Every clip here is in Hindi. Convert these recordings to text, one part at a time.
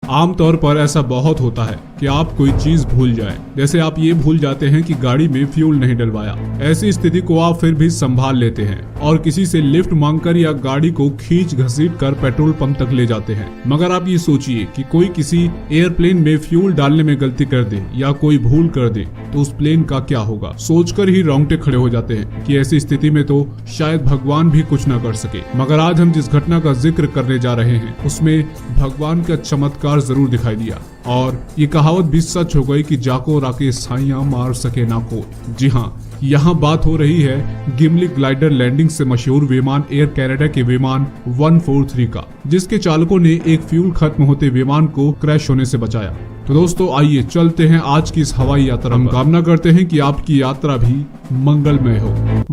आमतौर पर ऐसा बहुत होता है कि आप कोई चीज भूल जाएं, जैसे आप ये भूल जाते हैं कि गाड़ी में फ्यूल नहीं डलवाया। ऐसी स्थिति को आप फिर भी संभाल लेते हैं और किसी से लिफ्ट मांगकर या गाड़ी को खींच घसीट कर पेट्रोल पंप तक ले जाते हैं। मगर आप ये सोचिए कि कोई किसी एयरप्लेन में फ्यूल डालने में गलती कर दे या कोई भूल कर दे तो उस प्लेन का क्या होगा। सोचकर ही रोंगटे खड़े हो जाते हैं कि ऐसी स्थिति में तो शायद भगवान भी कुछ न कर सके। मगर आज हम जिस घटना का जिक्र करने जा रहे हैं उसमें भगवान का चमत्कार जरूर दिखाई दिया और ये कहावत भी सच हो गई कि जाको राके साइयां मार सके ना को। जी हाँ, यहाँ बात हो रही है गिमली ग्लाइडर लैंडिंग से मशहूर विमान एयर कनाडा के विमान 143 का, जिसके चालकों ने एक फ्यूल खत्म होते विमान को क्रैश होने से बचाया। तो दोस्तों आइए चलते हैं आज की इस हवाई यात्रा। हम कामना करते हैं कि आपकी यात्रा भी मंगलमय हो।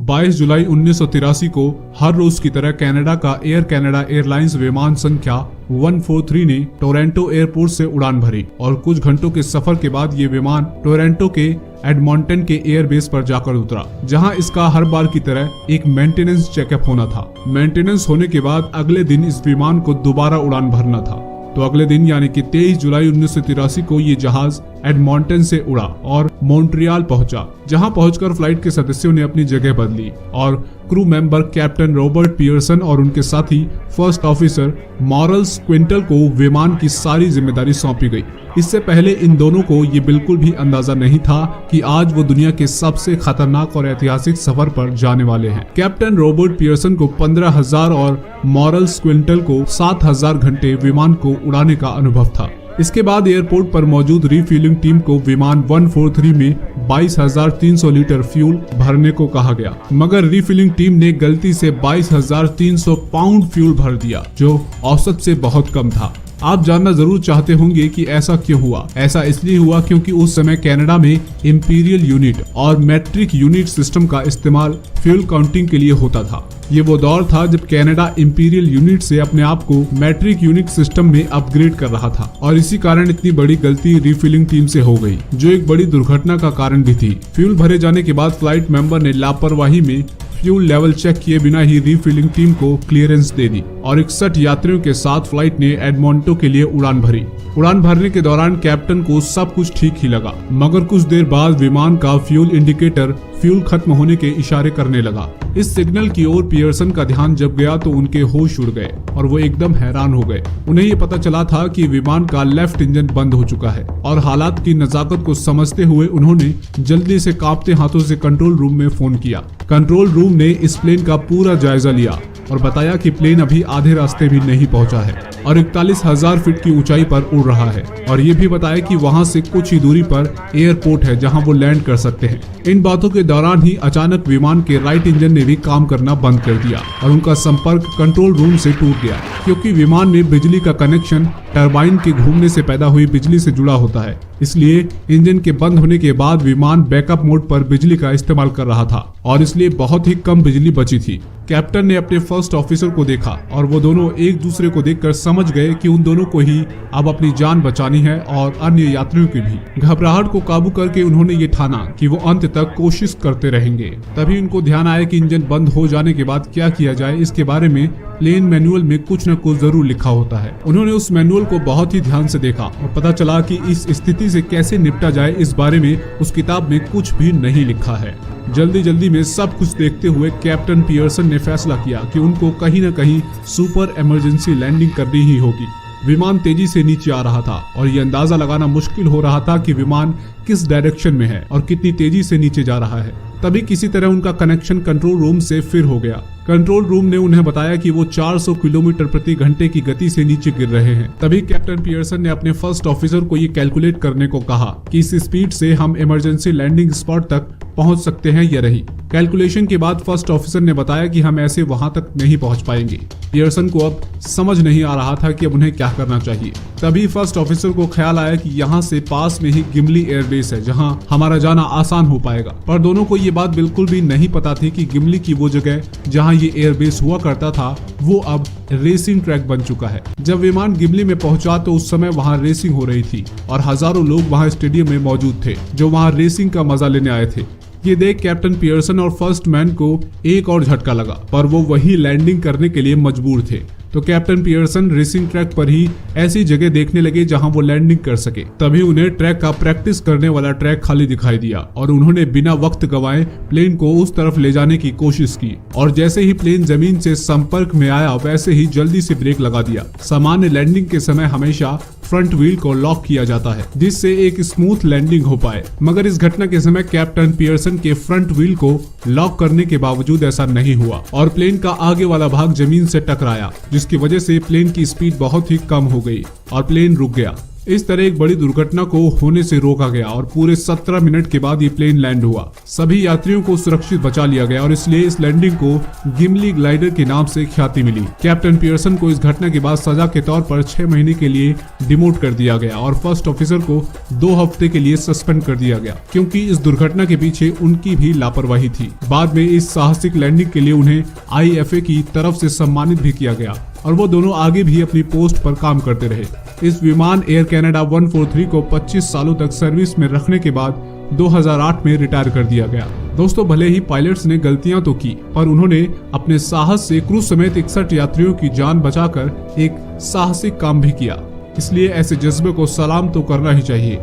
22 जुलाई 1983 को हर रोज की तरह कनाडा का एयर कनाडा एयरलाइंस विमान संख्या 143 ने टोरंटो एयरपोर्ट से उड़ान भरी और कुछ घंटों के सफर के बाद ये विमान टोरंटो के एडमंटन के एयरबेस पर जाकर उतरा, जहां इसका हर बार की तरह एक मेंटेनेंस चेकअप होना था। मेंटेनेंस होने के बाद अगले दिन इस विमान को दोबारा उड़ान भरना था। तो अगले दिन यानी कि 23 जुलाई 1983 को ये जहाज एडमंटन से उड़ा और मॉन्ट्रियल पहुंचा, जहां पहुंचकर फ्लाइट के सदस्यों ने अपनी जगह बदली और crew member captain Robert Pearson और उनके साथी फर्स्ट ऑफिसर मॉरल्स क्विंटल को विमान की सारी जिम्मेदारी सौंपी गई। इससे पहले इन दोनों को ये बिल्कुल भी अंदाजा नहीं था कि आज वो दुनिया के सबसे खतरनाक और ऐतिहासिक सफर पर जाने वाले हैं। कैप्टन रॉबर्ट पियर्सन को 15,000 और मॉरल्स क्विंटल को 7,000 घंटे विमान को उड़ाने का अनुभव था। इसके बाद एयरपोर्ट पर मौजूद रिफ्यूलिंग टीम को विमान 143 में 22,300 लीटर फ्यूल भरने को कहा गया, मगर रिफिलिंग टीम ने गलती से 22,300 पाउंड फ्यूल भर दिया, जो औसत से बहुत कम था। आप जानना जरूर चाहते होंगे कि ऐसा क्यों हुआ। ऐसा इसलिए हुआ क्योंकि उस समय कनाडा में इंपीरियल यूनिट और मैट्रिक यूनिट सिस्टम का इस्तेमाल फ्यूल काउंटिंग के लिए होता था। ये वो दौर था जब कनाडा इंपीरियल यूनिट से अपने आप को मैट्रिक यूनिट सिस्टम में अपग्रेड कर रहा था और इसी कारण इतनी बड़ी गलती रिफिलिंग टीम से हो गई, जो एक बड़ी दुर्घटना का कारण भी थी। फ्यूल भरे जाने के बाद फ्लाइट मेंबर ने लापरवाही में फ्यूल लेवल चेक किए बिना ही रिफिलिंग टीम को क्लियरेंस दे दी और 61 यात्रियों के साथ फ्लाइट ने एडमंटन के लिए उड़ान भरी। उड़ान भरने के दौरान कैप्टन को सब कुछ ठीक ही लगा, मगर कुछ देर बाद विमान का फ्यूल इंडिकेटर फ्यूल खत्म होने के इशारे करने लगा। इस सिग्नल की ओर पियर्सन का ध्यान जब गया तो उनके होश उड़ गए और वो एकदम हैरान हो गए। उन्हें ये पता चला था कि विमान का लेफ्ट इंजन बंद हो चुका है और हालात की नजाकत को समझते हुए उन्होंने जल्दी से कांपते हाथों से कंट्रोल रूम में फोन किया। कंट्रोल रूम ने इस प्लेन का पूरा जायजा लिया और बताया कि प्लेन अभी आधे रास्ते भी नहीं पहुंचा है और 41,000 फीट की ऊंचाई पर उड़ रहा है और ये भी बताया कि वहां से कुछ ही दूरी पर एयरपोर्ट है जहां वो लैंड कर सकते हैं। इन बातों के दौरान ही अचानक विमान के राइट इंजन ने भी काम करना बंद कर दिया और उनका संपर्क कंट्रोल रूम से टूट गया, क्योंकि विमान में बिजली का कनेक्शन टरबाइन के घूमने से पैदा हुई बिजली से जुड़ा होता है। इसलिए इंजन के बंद होने के बाद विमान बैकअप मोड पर बिजली का इस्तेमाल कर रहा था और इसलिए बहुत ही कम बिजली बची थी। कैप्टन ने अपने फर्स्ट ऑफिसर को देखा और वो दोनों एक दूसरे को देखकर समझ गए कि उन दोनों को ही अब अपनी जान बचानी है और अन्य यात्रियों की भी। घबराहट को काबू करके उन्होंने ये ठाना कि वो अंत तक कोशिश करते रहेंगे। तभी उनको ध्यान आया कि इंजन बंद हो जाने के बाद क्या किया जाए, इसके बारे में प्लेन मैनुअल में कुछ न कुछ जरूर लिखा होता है। उन्होंने उस मैनुअल को बहुत ही ध्यान से देखा और पता चला कि इस स्थिति से कैसे निपटा जाए इस बारे में उस किताब में कुछ भी नहीं लिखा है। जल्दी जल्दी में सब कुछ देखते हुए कैप्टन पियर्सन ने फैसला किया कि उनको कहीं न कहीं सुपर इमरजेंसी लैंडिंग करनी ही होगी। विमान तेजी से नीचे आ रहा था और ये अंदाजा लगाना मुश्किल हो रहा था कि विमान किस डायरेक्शन में है और कितनी तेजी से नीचे जा रहा है। तभी किसी तरह उनका कनेक्शन कंट्रोल रूम से फिर हो गया। कंट्रोल रूम ने उन्हें बताया कि वो 400 किलोमीटर प्रति घंटे की गति से नीचे गिर रहे हैं। तभी कैप्टन पियर्सन ने अपने फर्स्ट ऑफिसर को ये कैलकुलेट करने को कहा कि इस स्पीड से हम इमरजेंसी लैंडिंग स्पॉट तक पहुंच सकते हैं या नहीं। कैलकुलेशन के बाद फर्स्ट ऑफिसर ने बताया कि हम ऐसे वहां तक नहीं पहुंच पाएंगे। पियर्सन को अब समझ नहीं आ रहा था कि अब उन्हें क्या करना चाहिए। तभी फर्स्ट ऑफिसर को ख्याल आया कि यहाँ से पास में ही गिमली एयरबेस है जहाँ हमारा जाना आसान हो पाएगा। पर दोनों को ये बात बिल्कुल भी नहीं पता थी कि गिमली की वो जगह जहाँ ये एयरबेस हुआ करता था वो अब रेसिंग ट्रैक बन चुका है। जब विमान गिमली में पहुंचा तो उस समय वहाँ रेसिंग हो रही थी और हजारों लोग वहाँ स्टेडियम में मौजूद थे जो वहाँ रेसिंग का मजा लेने आए थे। ये देख कैप्टन पियर्सन और फर्स्ट मैन को एक और झटका लगा, पर वो वही लैंडिंग करने के लिए मजबूर थे। तो कैप्टन पियर्सन रेसिंग ट्रैक पर ही ऐसी जगह देखने लगे जहां वो लैंडिंग कर सके। तभी उन्हें ट्रैक का प्रैक्टिस करने वाला ट्रैक खाली दिखाई दिया और उन्होंने बिना वक्त गवाए प्लेन को उस तरफ ले जाने की कोशिश की और जैसे ही प्लेन जमीन से संपर्क में आया वैसे ही जल्दी से ब्रेक लगा दिया। सामान्य लैंडिंग के समय हमेशा फ्रंट व्हील को लॉक किया जाता है जिससे एक स्मूथ लैंडिंग हो पाए, मगर इस घटना के समय कैप्टन पियर्सन के फ्रंट व्हील को लॉक करने के बावजूद ऐसा नहीं हुआ और प्लेन का आगे वाला भाग जमीन से टकराया, जिसकी वजह से प्लेन की स्पीड बहुत ही कम हो गई और प्लेन रुक गया। इस तरह एक बड़ी दुर्घटना को होने से रोका गया और पूरे 17 मिनट के बाद ये प्लेन लैंड हुआ। सभी यात्रियों को सुरक्षित बचा लिया गया और इसलिए इस लैंडिंग को गिमली ग्लाइडर के नाम से ख्याति मिली। कैप्टन पियर्सन को इस घटना के बाद सजा के तौर पर 6 महीने के लिए डिमोट कर दिया गया और फर्स्ट ऑफिसर को 2 हफ्ते के लिए सस्पेंड कर दिया गया क्योंकि इस दुर्घटना के पीछे उनकी भी लापरवाही थी। बाद में इस साहसिक लैंडिंग के लिए उन्हें IFA की तरफ से सम्मानित भी किया गया और वो दोनों आगे भी अपनी पोस्ट पर काम करते रहे। इस विमान एयर कनाडा 143 को 25 सालों तक सर्विस में रखने के बाद 2008 में रिटायर कर दिया गया। दोस्तों, भले ही पायलट्स ने गलतियां तो की पर उन्होंने अपने साहस से क्रू समेत 61 यात्रियों की जान बचाकर एक साहसिक काम भी किया, इसलिए ऐसे जज्बे को सलाम तो करना ही चाहिए।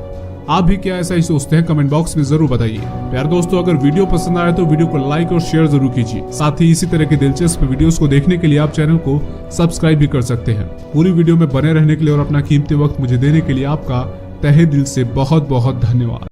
आप भी क्या ऐसा ही सोचते हैं? कमेंट बॉक्स में जरूर बताइए। प्यारे दोस्तों, अगर वीडियो पसंद आया तो वीडियो को लाइक और शेयर जरूर कीजिए। साथ ही इसी तरह के दिलचस्प वीडियोस को देखने के लिए आप चैनल को सब्सक्राइब भी कर सकते हैं। पूरी वीडियो में बने रहने के लिए और अपना कीमती वक्त मुझे देने के लिए आपका तहे दिल से बहुत बहुत धन्यवाद।